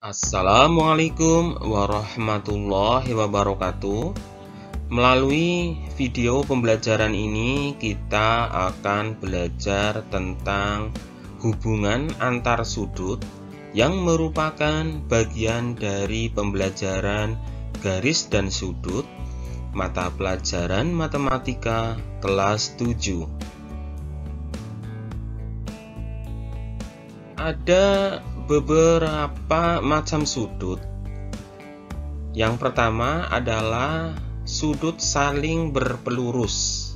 Assalamualaikum warahmatullahi wabarakatuh. Melalui video pembelajaran ini kita akan belajar tentang hubungan antar sudut yang merupakan bagian dari pembelajaran garis dan sudut mata pelajaran matematika kelas 7. Ada beberapa macam sudut. Yang pertama adalah sudut saling berpelurus.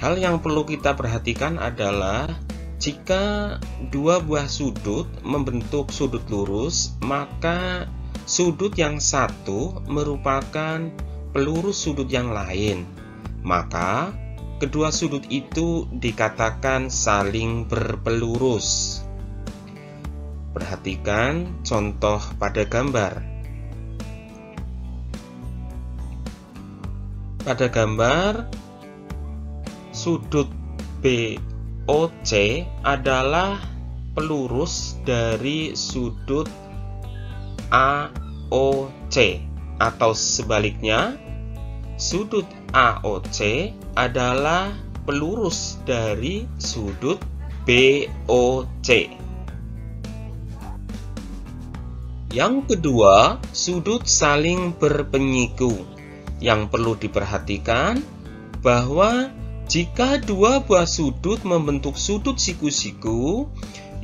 Hal yang perlu kita perhatikan adalah jika dua buah sudut membentuk sudut lurus, maka sudut yang satu merupakan pelurus sudut yang lain. Maka kedua sudut itu dikatakan saling berpelurus. Perhatikan contoh pada gambar. Pada gambar, sudut BOC adalah pelurus dari sudut AOC, atau sebaliknya, sudut AOC adalah pelurus dari sudut BOC. Yang kedua, sudut saling berpenyiku. Yang perlu diperhatikan bahwa jika dua buah sudut membentuk sudut siku-siku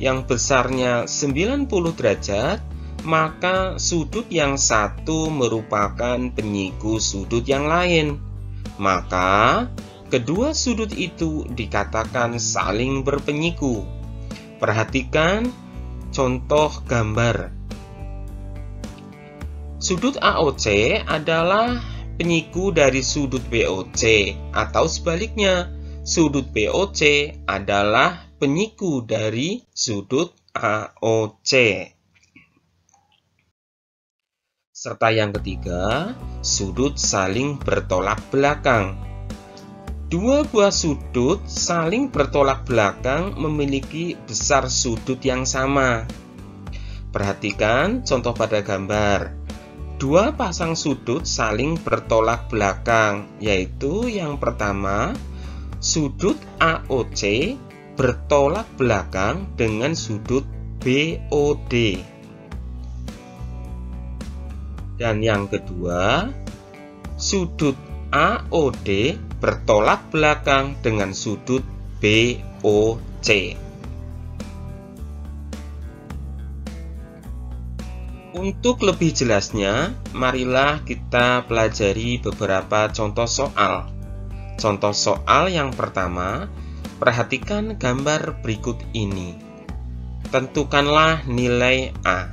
yang besarnya 90 derajat, maka sudut yang satu merupakan penyiku sudut yang lain. Maka kedua sudut itu dikatakan saling berpenyiku. Perhatikan contoh gambar. Sudut AOC adalah penyiku dari sudut BOC, atau sebaliknya, sudut BOC adalah penyiku dari sudut AOC. Serta yang ketiga, sudut saling bertolak belakang. Dua buah sudut saling bertolak belakang memiliki besar sudut yang sama. Perhatikan contoh pada gambar. Dua pasang sudut saling bertolak belakang, yaitu yang pertama, sudut AOC bertolak belakang dengan sudut BOD. Dan yang kedua, sudut AOD bertolak belakang dengan sudut BOC. Untuk lebih jelasnya, marilah kita pelajari beberapa contoh soal. Contoh soal yang pertama, perhatikan gambar berikut ini. Tentukanlah nilai A.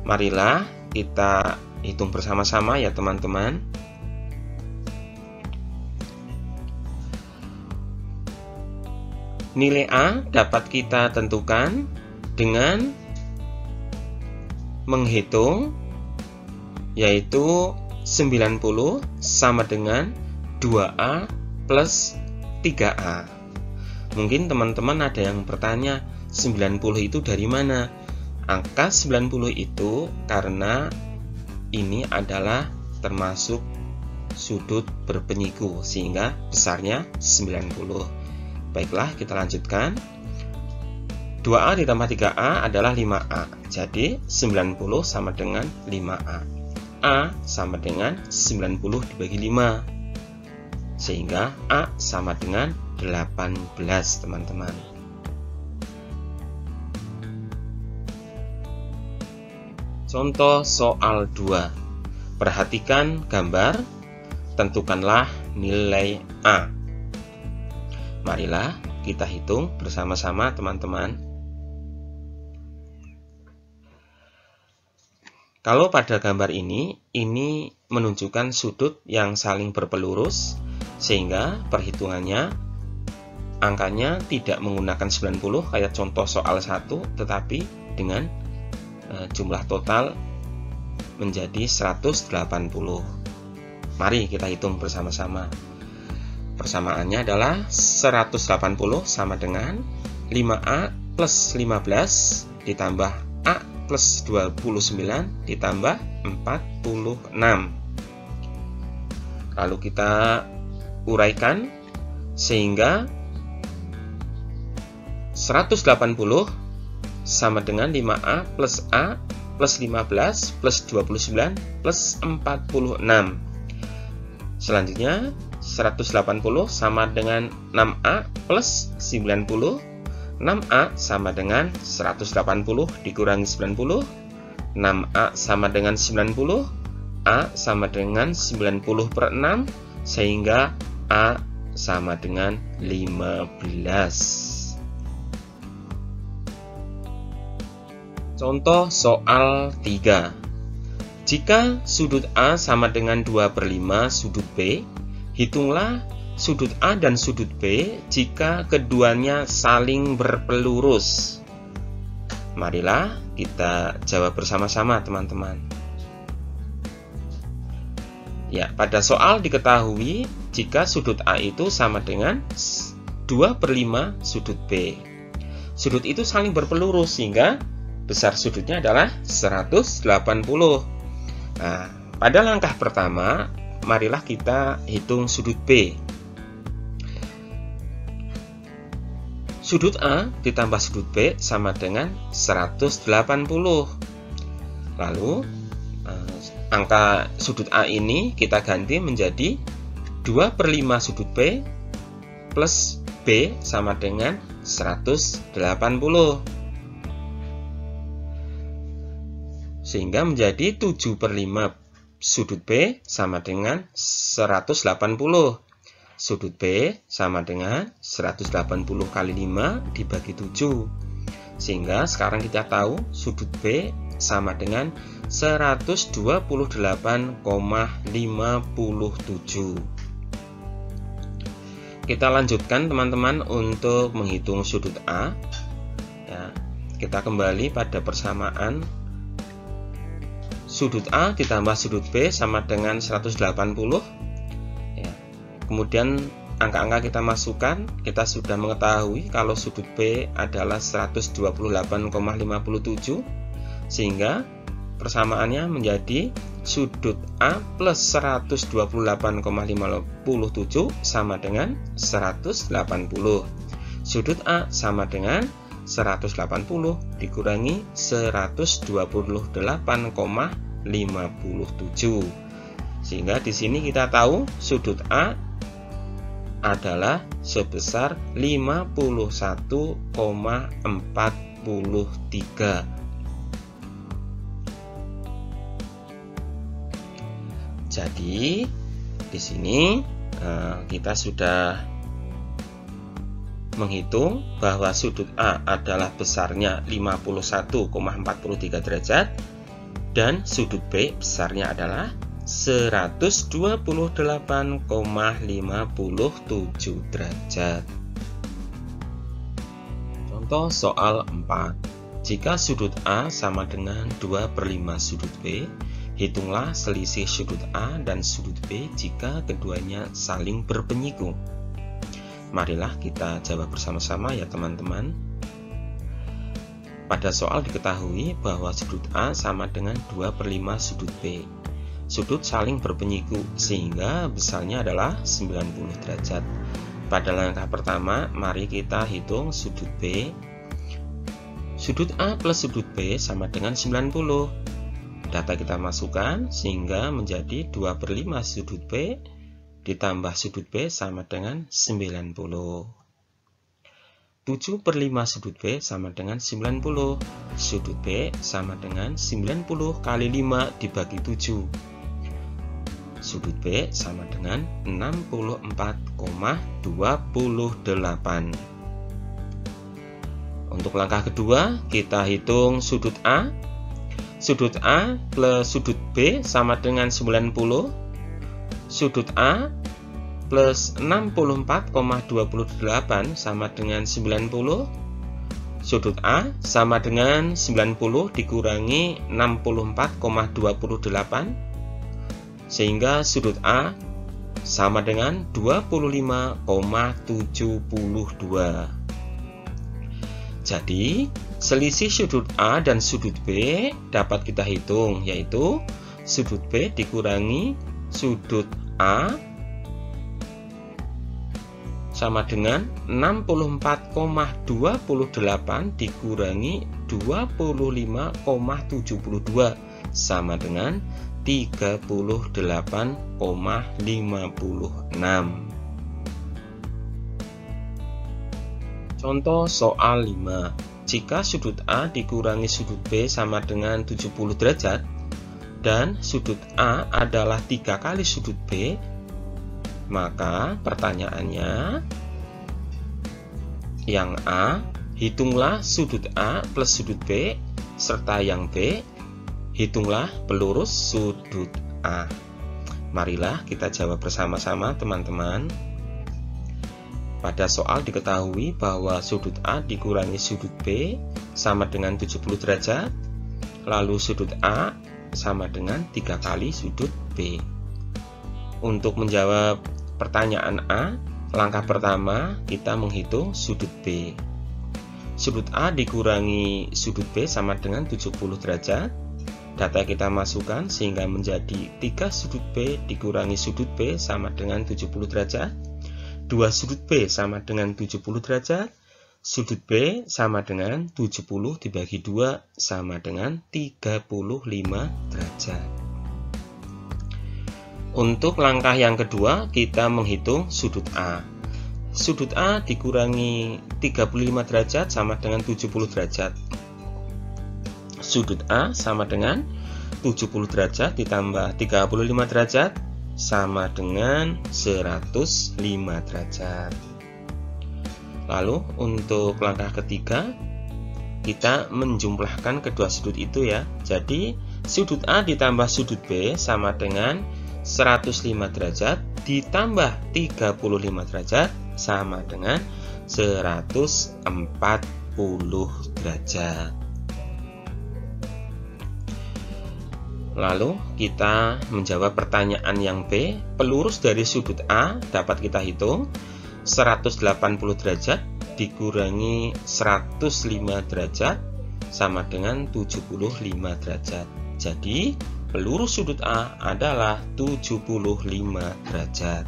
Marilah kita hitung bersama-sama ya teman-teman. Nilai A dapat kita tentukan dengan menghitung, yaitu 90 sama dengan 2A plus 3A. Mungkin teman-teman ada yang bertanya, 90 itu dari mana? Angka 90 itu karena ini adalah termasuk sudut berpenyiku, sehingga besarnya 90. Baiklah, kita lanjutkan. 2A ditambah 3A adalah 5A. Jadi 90 sama dengan 5A. A sama dengan 90 dibagi 5. Sehingga A sama dengan 18, teman-teman. Contoh soal 2. Perhatikan gambar, tentukanlah nilai A. Marilah kita hitung bersama-sama teman-teman. Kalau pada gambar ini menunjukkan sudut yang saling berpelurus, sehingga perhitungannya angkanya tidak menggunakan 90 kayak contoh soal 1, tetapi dengan jumlah total menjadi 180. Mari kita hitung bersama-sama. Persamaannya adalah 180 sama dengan 5A plus 15 ditambah A plus 29 ditambah 46. Lalu kita uraikan sehingga 180 sama dengan 5A plus A plus 15 plus 29 plus 46. Selanjutnya 180 sama dengan 6A plus 90. 6A sama dengan 180 dikurangi 90. 6A sama dengan 90. A sama dengan 90 per 6, sehingga A sama dengan 15. Contoh soal 3. Jika sudut A sama dengan 2/5 sudut B, hitunglah sudut A dan sudut B jika keduanya saling berpelurus. Marilah kita jawab bersama-sama, teman-teman. Ya, pada soal diketahui jika sudut A itu sama dengan 2/5 sudut B. Sudut itu saling berpelurus sehingga besar sudutnya adalah 180. Nah, pada langkah pertama, marilah kita hitung sudut B. Sudut A ditambah sudut B sama dengan 180. Lalu, angka sudut A ini kita ganti menjadi 2/5 sudut B plus B sama dengan 180. Sehingga menjadi 7/5 sudut B sama dengan 180. Sudut B sama dengan 180 kali 5 dibagi 7. Sehingga sekarang kita tahu sudut B sama dengan 128,57. Kita lanjutkan, teman-teman, untuk menghitung sudut A. Ya, kita kembali pada persamaan. Sudut A ditambah sudut B sama dengan 180. Ya. Kemudian angka-angka kita masukkan. Kita sudah mengetahui kalau sudut B adalah 128,57, sehingga persamaannya menjadi sudut A plus 128,57 sama dengan 180. Sudut A sama dengan 180 dikurangi 128,57. Sehingga di sini kita tahu sudut A adalah sebesar 51,43. Jadi di sini kita sudah menghitung bahwa sudut A adalah besarnya 51,43 derajat dan sudut B besarnya adalah 128,57 derajat. Contoh soal 4. Jika sudut A sama dengan 2/5 sudut B, hitunglah selisih sudut A dan sudut B jika keduanya saling berpenyiku. Marilah kita jawab bersama-sama ya, teman-teman. Pada soal diketahui bahwa sudut A sama dengan 2/5 sudut B. Sudut saling berpenyiku sehingga besarnya adalah 90 derajat. Pada langkah pertama, mari kita hitung sudut B. Sudut A plus sudut B sama dengan 90. Data kita masukkan sehingga menjadi 2/5 sudut B ditambah sudut B sama dengan 90. 7/5 sudut B sama dengan 90. Sudut B sama dengan 90 kali 5 dibagi 7. Sudut B sama dengan 64,28. Untuk langkah kedua, kita hitung sudut A. Sudut A plus sudut B sama dengan 90. Sudut A plus 64,28 sama dengan 90. Sudut A sama dengan 90 dikurangi 64,28, sehingga sudut A sama dengan 25,72. Jadi Selisih sudut A dan sudut B dapat kita hitung, yaitu sudut B dikurangi sudut A sama dengan 64,28 dikurangi 25,72 sama dengan 38,56. Contoh soal 5. Jika sudut A dikurangi sudut B sama dengan 70 derajat dan sudut A adalah 3 kali sudut B, maka pertanyaannya yang A, hitunglah sudut A plus sudut B, serta yang B, hitunglah pelurus sudut A. Marilah kita jawab bersama-sama teman-teman. Pada soal diketahui bahwa sudut A dikurangi sudut B sama dengan 70 derajat, lalu sudut A sama dengan 3 kali sudut B. Untuk menjawab pertanyaan A, langkah pertama kita menghitung sudut B. Sudut A dikurangi sudut B sama dengan 70 derajat. Data kita masukkan sehingga menjadi 3 sudut B dikurangi sudut B sama dengan 70 derajat. 2 sudut B sama dengan 70 derajat, sudut B sama dengan 70 dibagi 2 sama dengan 35 derajat. Untuk langkah yang kedua, kita menghitung sudut A. Sudut A dikurangi 35 derajat sama dengan 70 derajat. Sudut A sama dengan 70 derajat ditambah 35 derajat sama dengan 105 derajat. Lalu untuk langkah ketiga, kita menjumlahkan kedua sudut itu ya. Jadi sudut A ditambah sudut B sama dengan 105 derajat ditambah 35 derajat sama dengan 140 derajat. Lalu kita menjawab pertanyaan yang B. Pelurus dari sudut A dapat kita hitung 180 derajat dikurangi 105 derajat sama dengan 75 derajat. Jadi pelurus sudut A adalah 75 derajat.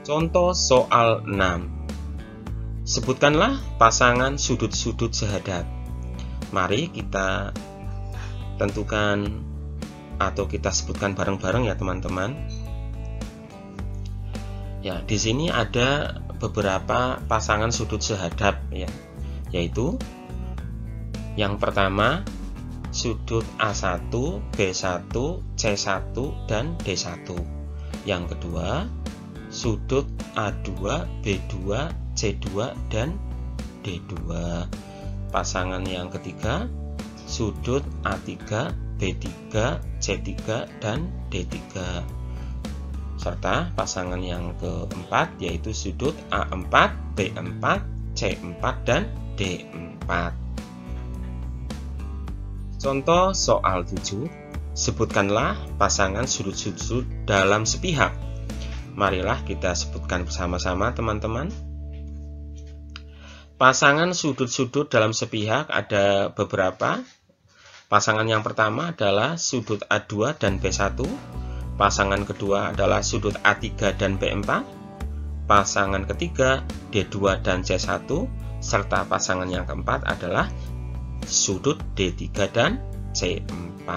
Contoh soal 6. Sebutkanlah pasangan sudut-sudut sehadap. Mari kita tentukan atau kita sebutkan bareng-bareng ya teman-teman. Ya, di sini ada beberapa pasangan sudut sehadap ya, yaitu yang pertama sudut A1, B1, C1 dan D1. Yang kedua sudut A2, B2, C2 dan D2. Pasangan yang ketiga sudut A3, B3, C3 dan D3. Serta pasangan yang keempat yaitu sudut A4, B4, C4 dan D4. Contoh soal 7. Sebutkanlah pasangan sudut-sudut dalam sepihak. Marilah kita sebutkan bersama-sama teman-teman. Pasangan sudut-sudut dalam sepihak ada beberapa. Pasangan yang pertama adalah sudut A2 dan B1. Pasangan kedua adalah sudut A3 dan B4. Pasangan ketiga D2 dan C1. Serta pasangan yang keempat adalah sudut D3 dan C4.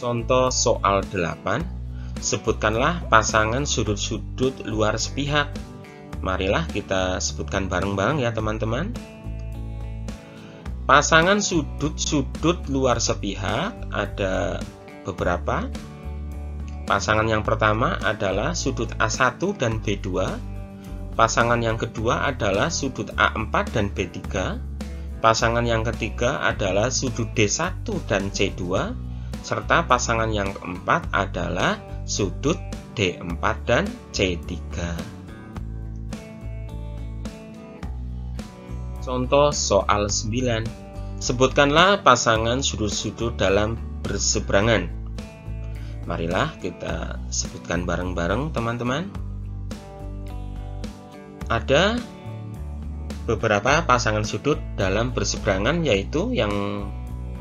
Contoh soal 8. Sebutkanlah pasangan sudut-sudut luar sepihak. Marilah kita sebutkan bareng-bareng ya teman-teman. Pasangan sudut-sudut luar sepihak ada beberapa. Pasangan yang pertama adalah sudut A1 dan B2. Pasangan yang kedua adalah sudut A4 dan B3. Pasangan yang ketiga adalah sudut D1 dan C2. Serta pasangan yang keempat adalah sudut D4 dan C3. Contoh soal 9. Sebutkanlah pasangan sudut-sudut dalam berseberangan. Marilah kita sebutkan bareng-bareng teman-teman. ada beberapa pasangan sudut dalam berseberangan, yaitu yang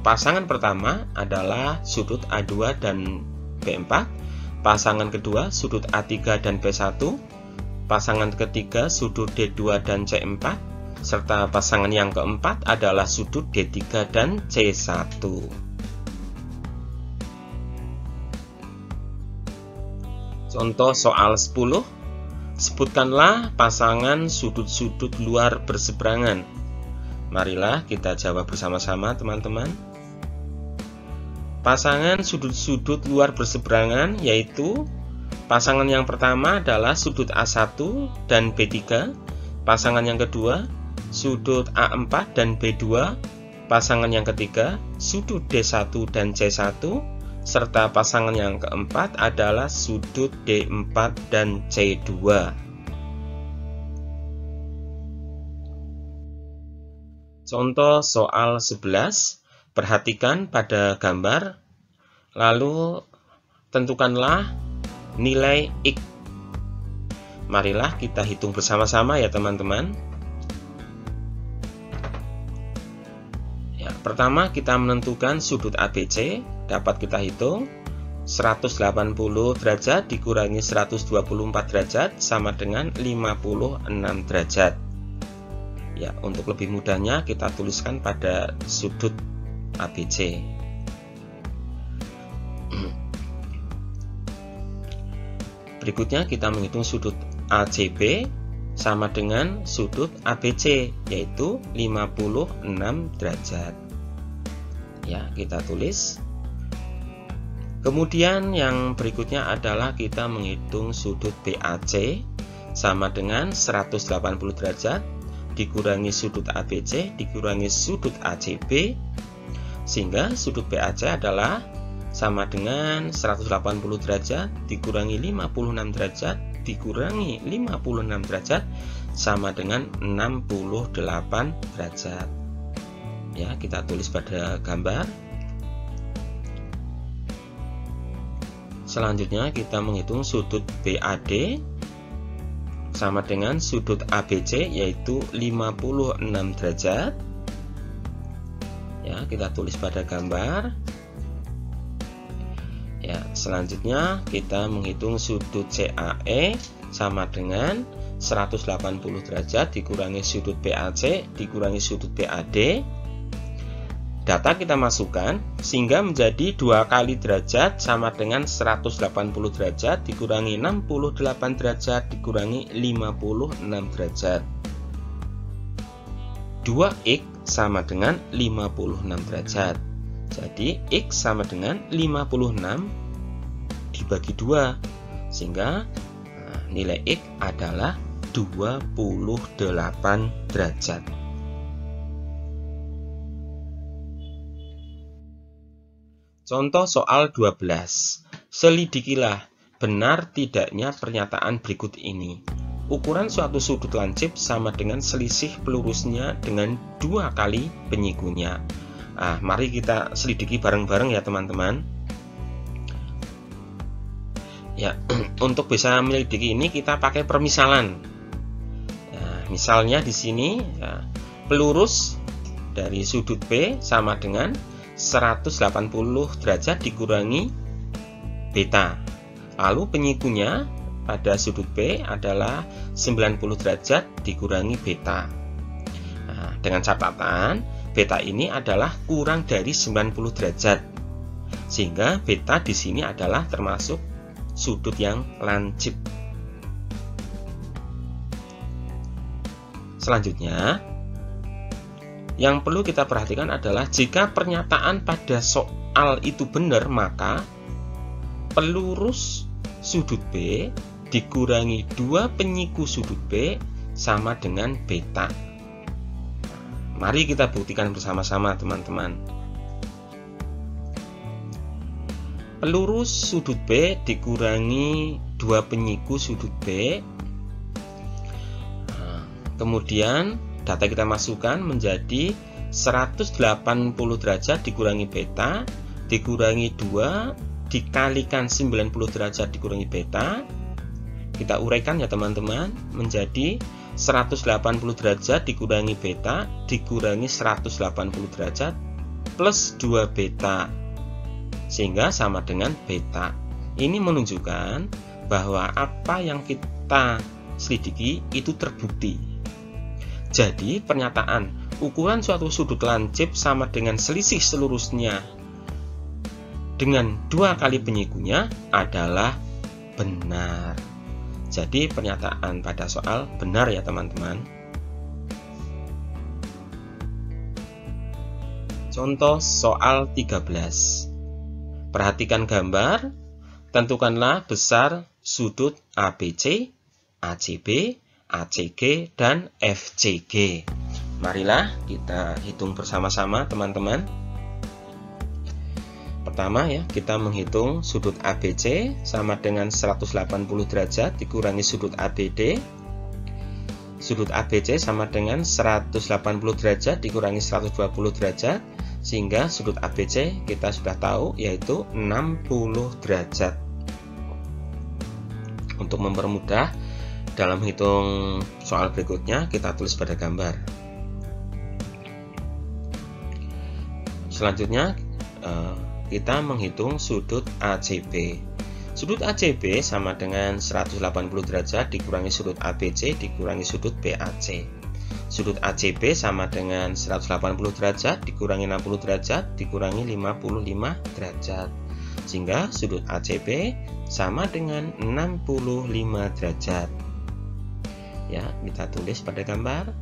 pasangan pertama adalah sudut A2 dan B4, pasangan kedua sudut A3 dan B1, pasangan ketiga sudut D2 dan C4, serta pasangan yang keempat adalah sudut D3 dan C1. Contoh soal 10, sebutkanlah pasangan sudut-sudut luar berseberangan. Marilah kita jawab bersama-sama, teman-teman. Pasangan sudut-sudut luar berseberangan yaitu pasangan yang pertama adalah sudut A1 dan B3, pasangan yang kedua sudut A4 dan B2, pasangan yang ketiga sudut D1 dan C1, serta pasangan yang keempat adalah sudut D4 dan C2. Contoh soal 11, perhatikan pada gambar, lalu tentukanlah nilai X. Marilah kita hitung bersama-sama ya teman-teman. Ya, pertama kita menentukan sudut ABC, dapat kita hitung 180 derajat dikurangi 124 derajat sama dengan 56 derajat. Ya, untuk lebih mudahnya kita tuliskan pada sudut ABC. Berikutnya kita menghitung sudut ACB sama dengan sudut ABC, yaitu 56 derajat. Ya, kita tulis. Kemudian yang berikutnya adalah kita menghitung sudut BAC sama dengan 180 derajat dikurangi sudut ABC dikurangi sudut ACB, sehingga sudut BAC adalah sama dengan 180 derajat dikurangi 56 derajat dikurangi 56 derajat sama dengan 68 derajat. Ya, kita tulis pada gambar. Selanjutnya kita menghitung sudut BAD sama dengan sudut ABC, yaitu 56 derajat. Ya, kita tulis pada gambar. Ya, selanjutnya kita menghitung sudut CAE sama dengan 180 derajat dikurangi sudut BAC dikurangi sudut BAD. Data kita masukkan sehingga menjadi 2 kali derajat sama dengan 180 derajat dikurangi 68 derajat dikurangi 56 derajat. 2x sama dengan 56 derajat. Jadi x sama dengan 56 dibagi 2, sehingga nilai x adalah 28 derajat. Contoh soal 12. Selidikilah benar tidaknya pernyataan berikut ini. Ukuran suatu sudut lancip sama dengan selisih pelurusnya dengan 2 kali penyikunya. Mari kita selidiki bareng-bareng ya teman-teman. Ya, untuk bisa menyelidiki ini kita pakai permisalan. Misalnya di sini ya, pelurus dari sudut B sama dengan 180 derajat dikurangi beta. Lalu penyikunya pada sudut B adalah 90 derajat dikurangi beta. Dengan catatan beta ini adalah kurang dari 90 derajat, sehingga beta di sini adalah termasuk sudut yang lancip. Selanjutnya, yang perlu kita perhatikan adalah jika pernyataan pada soal itu benar, maka pelurus sudut B dikurangi 2 penyiku sudut B sama dengan beta. Mari kita buktikan bersama-sama teman-teman. Pelurus sudut B dikurangi 2 penyiku sudut B. Kemudian data kita masukkan menjadi 180 derajat dikurangi beta dikurangi 2 dikalikan 90 derajat dikurangi beta. Kita uraikan ya teman-teman, menjadi 180 derajat dikurangi beta dikurangi 180 derajat plus 2 beta, sehingga sama dengan beta. Ini menunjukkan bahwa apa yang kita selidiki itu terbukti. Jadi pernyataan ukuran suatu sudut lancip sama dengan selisih selurusnya dengan 2 kali penyikunya adalah benar. Jadi pernyataan pada soal benar ya teman-teman. Contoh soal 13. Perhatikan gambar, tentukanlah besar sudut ABC, ACB, ACG, dan FCG. Marilah kita hitung bersama-sama teman-teman. Pertama ya, kita menghitung sudut ABC sama dengan 180 derajat dikurangi sudut ABD. Sudut ABC sama dengan 180 derajat dikurangi 120 derajat, sehingga sudut ABC kita sudah tahu yaitu 60 derajat. Untuk mempermudah dalam hitung soal berikutnya, kita tulis pada gambar. Selanjutnya kita menghitung sudut ACB. Sudut ACB sama dengan 180 derajat dikurangi sudut ABC dikurangi sudut BAC. Sudut ACB sama dengan 180 derajat dikurangi 60 derajat dikurangi 55 derajat. Sehingga sudut ACB sama dengan 65 derajat. Ya, kita tulis pada gambar.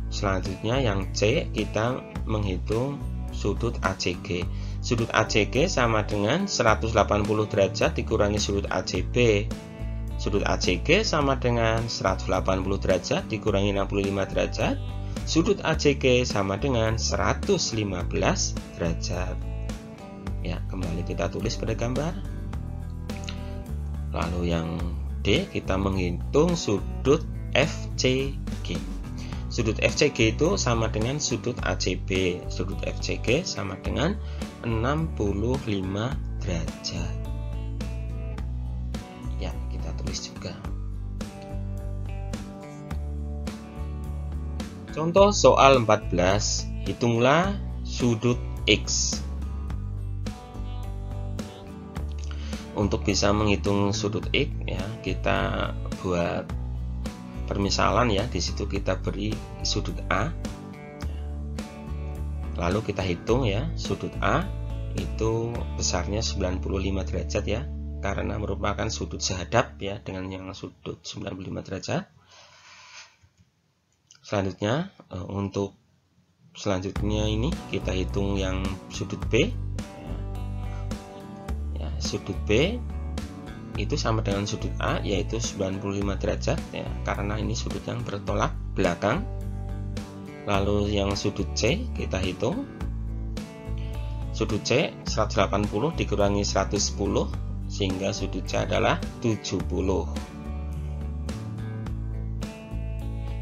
Selanjutnya yang C, kita menghitung sudut ACG. Sudut ACG sama dengan 180 derajat dikurangi sudut ACB. Sudut ACG sama dengan 180 derajat dikurangi 65 derajat. Sudut ACG sama dengan 115 derajat. Ya, kembali kita tulis pada gambar. Lalu yang D, kita menghitung sudut FCG. Sudut FCG itu sama dengan sudut ACB. Sudut FCG sama dengan 65 derajat. Ya, kita tulis juga. Contoh soal 14. Hitunglah sudut X. Untuk bisa menghitung sudut X ya, kita buat permisalan ya. Di situ kita beri sudut A. Lalu kita hitung ya, sudut A itu besarnya 95 derajat ya, karena merupakan sudut sehadap ya dengan yang sudut 95 derajat. Selanjutnya untuk selanjutnya ini kita hitung yang sudut B. Ya, sudut B itu sama dengan sudut A yaitu 95 derajat ya, karena ini sudut yang bertolak belakang. Lalu yang sudut C kita hitung. Sudut C 180 dikurangi 110 sehingga sudut C adalah 70.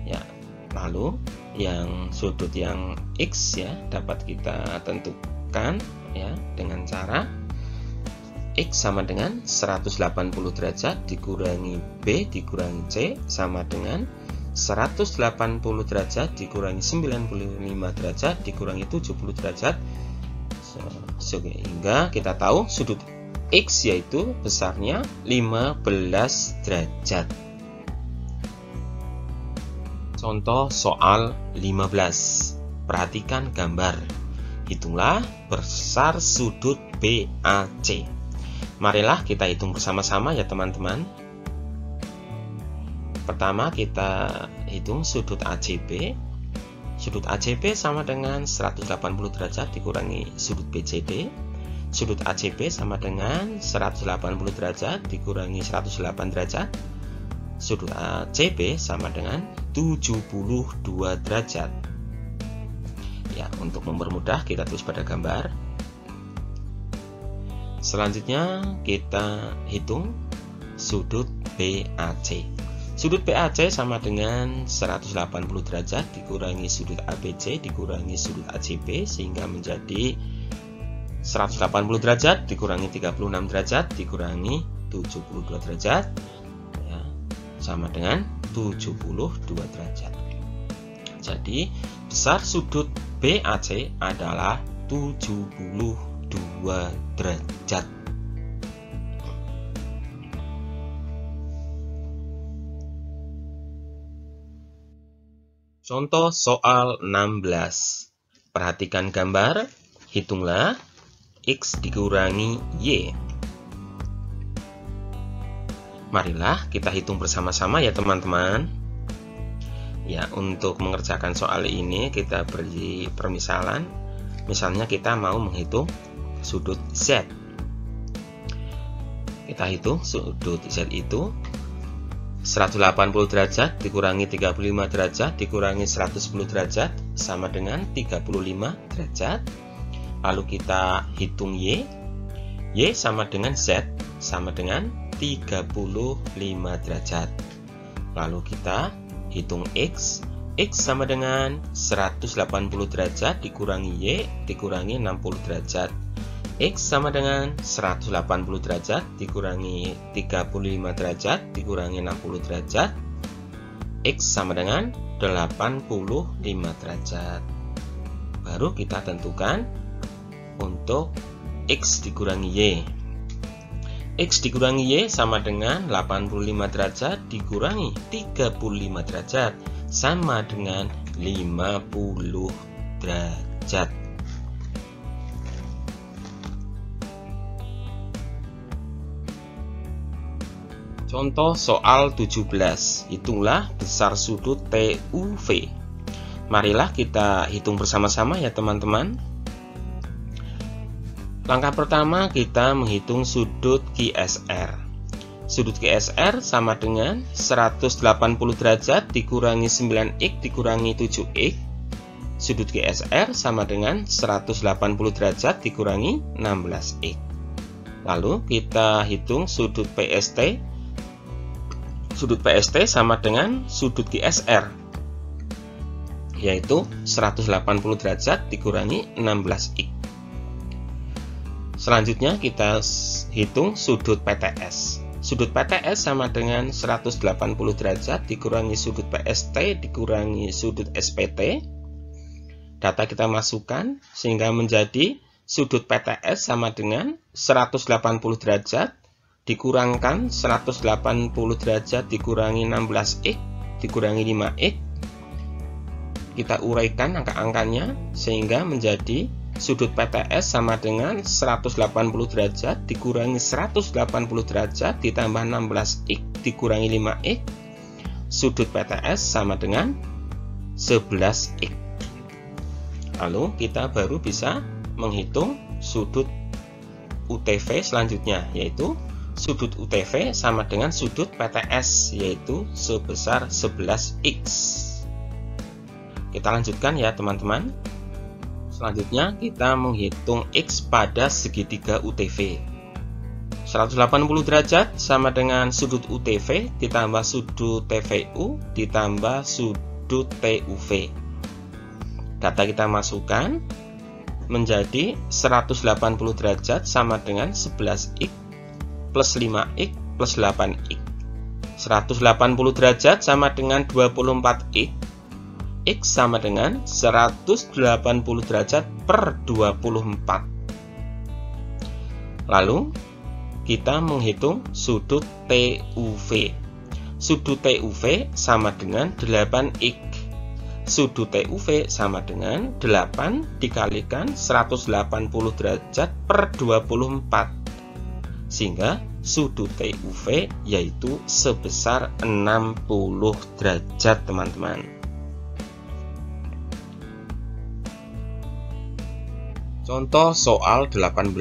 Ya, lalu yang sudut yang X ya dapat kita tentukan ya dengan cara X sama dengan 180 derajat dikurangi B dikurangi C sama dengan 180 derajat dikurangi 95 derajat dikurangi 70 derajat, sehingga kita tahu sudut X yaitu besarnya 15 derajat. Contoh soal 15. Perhatikan gambar. Hitunglah besar sudut BAC. Marilah kita hitung bersama-sama ya teman-teman. Pertama kita hitung sudut ACB. Sudut ACB sama dengan 180 derajat dikurangi sudut BCD. Sudut ACB sama dengan 180 derajat dikurangi 108 derajat. Sudut ACB sama dengan 72 derajat. Ya, untuk mempermudah kita tulis pada gambar. Selanjutnya kita hitung sudut BAC. Sudut BAC sama dengan 180 derajat dikurangi sudut ABC dikurangi sudut ACB sehingga menjadi 180 derajat dikurangi 36 derajat dikurangi 72 derajat ya, sama dengan 72 derajat. Jadi besar sudut BAC adalah 72 derajat. Contoh soal 16. Perhatikan gambar, hitunglah X dikurangi Y. Marilah kita hitung bersama-sama ya teman-teman. Ya, untuk mengerjakan soal ini kita beri permisalan. Misalnya kita mau menghitung sudut Z. Kita hitung sudut Z itu 180 derajat dikurangi 35 derajat dikurangi 110 derajat sama dengan 35 derajat. Lalu kita hitung Y. Y sama dengan Z sama dengan 35 derajat. Lalu kita hitung X. X sama dengan 180 derajat dikurangi Y dikurangi 60 derajat. X sama dengan 180 derajat dikurangi 35 derajat dikurangi 60 derajat. X sama dengan 85 derajat. Baru kita tentukan untuk X dikurangi Y. X dikurangi Y sama dengan 85 derajat dikurangi 35 derajat sama dengan 50 derajat. Contoh soal 17. Hitunglah besar sudut TUV. Marilah kita hitung bersama-sama ya teman-teman. Langkah pertama kita menghitung sudut QSR. Sudut QSR sama dengan 180 derajat dikurangi 9X dikurangi 7X. Sudut QSR sama dengan 180 derajat dikurangi 16X. Lalu kita hitung sudut PST. Sudut PST sama dengan sudut QSR, yaitu 180 derajat dikurangi 16X. Selanjutnya kita hitung sudut PTS. Sudut PTS sama dengan 180 derajat dikurangi sudut PST dikurangi sudut SPT. Data kita masukkan sehingga menjadi sudut PTS sama dengan 180 derajat dikurangkan 180 derajat dikurangi 16X dikurangi 5X. Kita uraikan angka-angkanya sehingga menjadi sudut PTS sama dengan 180 derajat dikurangi 180 derajat ditambah 16X dikurangi 5X. Sudut PTS sama dengan 11X. Lalu kita baru bisa menghitung sudut UTV selanjutnya, yaitu sudut UTV sama dengan sudut PTS, yaitu sebesar 11X. Kita lanjutkan ya teman-teman. Selanjutnya kita menghitung X pada segitiga UTV. 180 derajat sama dengan sudut UTV ditambah sudut TVU ditambah sudut TUV. Data kita masukkan menjadi 180 derajat sama dengan 11X plus 5X plus 8X. 180 derajat sama dengan 24X. X sama dengan 180 derajat per 24. Lalu kita menghitung sudut TUV. Sudut TUV sama dengan 8X. Sudut TUV sama dengan 8 dikalikan 180 derajat per 24. Sehingga sudut TUV yaitu sebesar 60 derajat teman-teman. Contoh soal 18.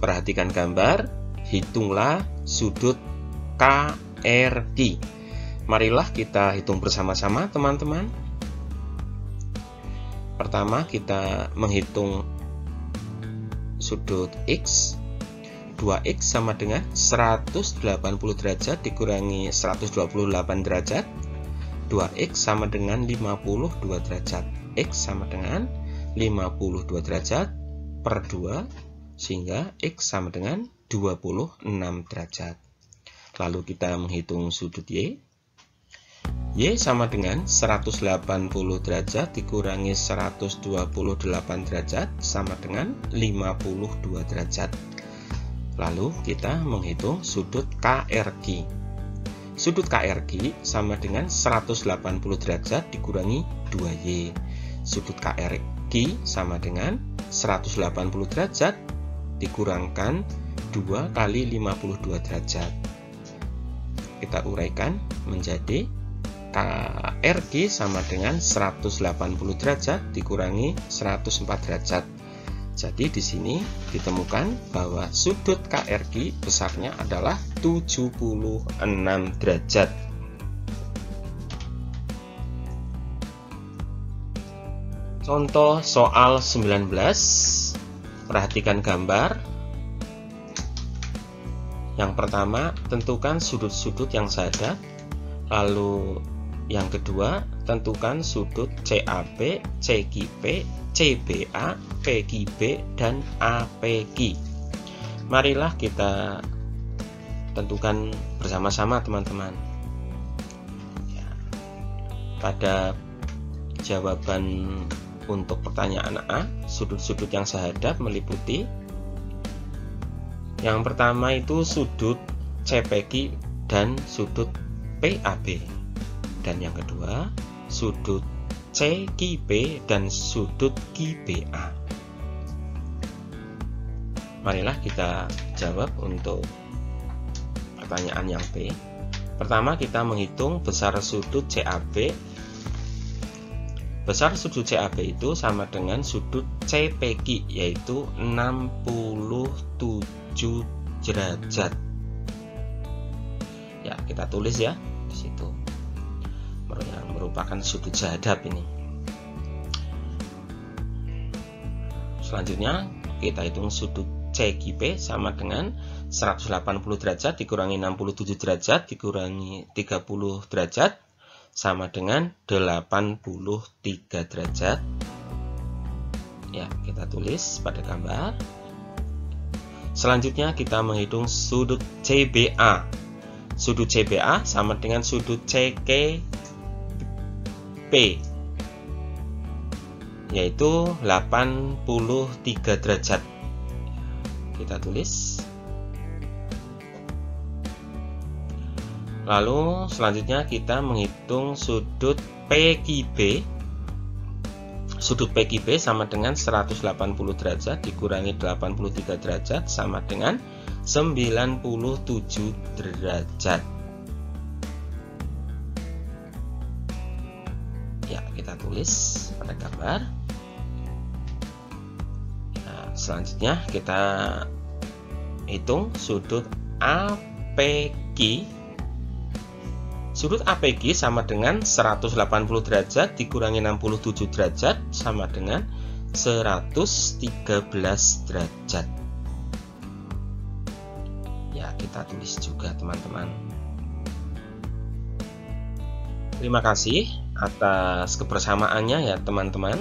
Perhatikan gambar, hitunglah sudut KRI. Marilah kita hitung bersama-sama teman-teman. Pertama kita menghitung sudut X. 2X sama dengan 180 derajat dikurangi 128 derajat. 2X sama dengan 52 derajat. X sama dengan 52 derajat per 2, sehingga X sama dengan 26 derajat. Lalu kita menghitung sudut Y. Y sama dengan 180 derajat dikurangi 128 derajat sama dengan 52 derajat. Lalu kita menghitung sudut KRQ. Sudut KRQ sama dengan 180 derajat dikurangi 2Y. Sudut KRQ sama dengan 180 derajat dikurangkan 2 kali 52 derajat. Kita uraikan menjadi KRQ sama dengan 180 derajat dikurangi 104 derajat. Jadi di sini ditemukan bahwa sudut KRQ besarnya adalah 76 derajat. Contoh soal 19. Perhatikan gambar. Yang pertama, tentukan sudut-sudut yang sehadap. Lalu yang kedua, tentukan sudut CAB, CQP, CBA, PQB, dan APQ. Marilah kita tentukan bersama-sama teman-teman. Pada jawaban untuk pertanyaan A, sudut-sudut yang sehadap meliputi yang pertama itu sudut CPQ dan sudut PAB, dan yang kedua sudut CQP dan sudut QBA. Marilah kita jawab untuk pertanyaan yang B. Pertama kita menghitung besar sudut CAB. Besar sudut CAB itu sama dengan sudut CPQ, yaitu 67 derajat. Ya, kita tulis ya di situ. Yang merupakan sudut sehadap ini. Selanjutnya kita hitung sudut CQP sama dengan 180 derajat dikurangi 67 derajat dikurangi 30 derajat sama dengan 83 derajat. Ya, kita tulis pada gambar. Selanjutnya kita menghitung sudut CBA. Sudut CBA sama dengan sudut CQP, yaitu 83 derajat. Kita tulis. Lalu selanjutnya kita menghitung sudut PQB. Sudut PQB sama dengan 180 derajat dikurangi 83 derajat sama dengan 97 derajat. Ya, kita tulis pada gambar. Nah, selanjutnya kita hitung sudut APQ. Sudut APQ sama dengan 180 derajat dikurangi 67 derajat sama dengan 113 derajat. Ya, kita tulis juga teman-teman. Terima kasih atas kebersamaannya ya teman-teman.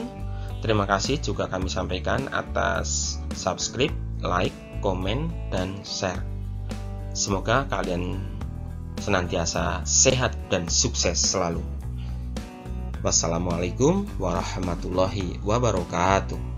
Terima kasih juga kami sampaikan atas subscribe, like, komen, dan share. Semoga kalian senantiasa sehat dan sukses selalu. Wassalamualaikum warahmatullahi wabarakatuh.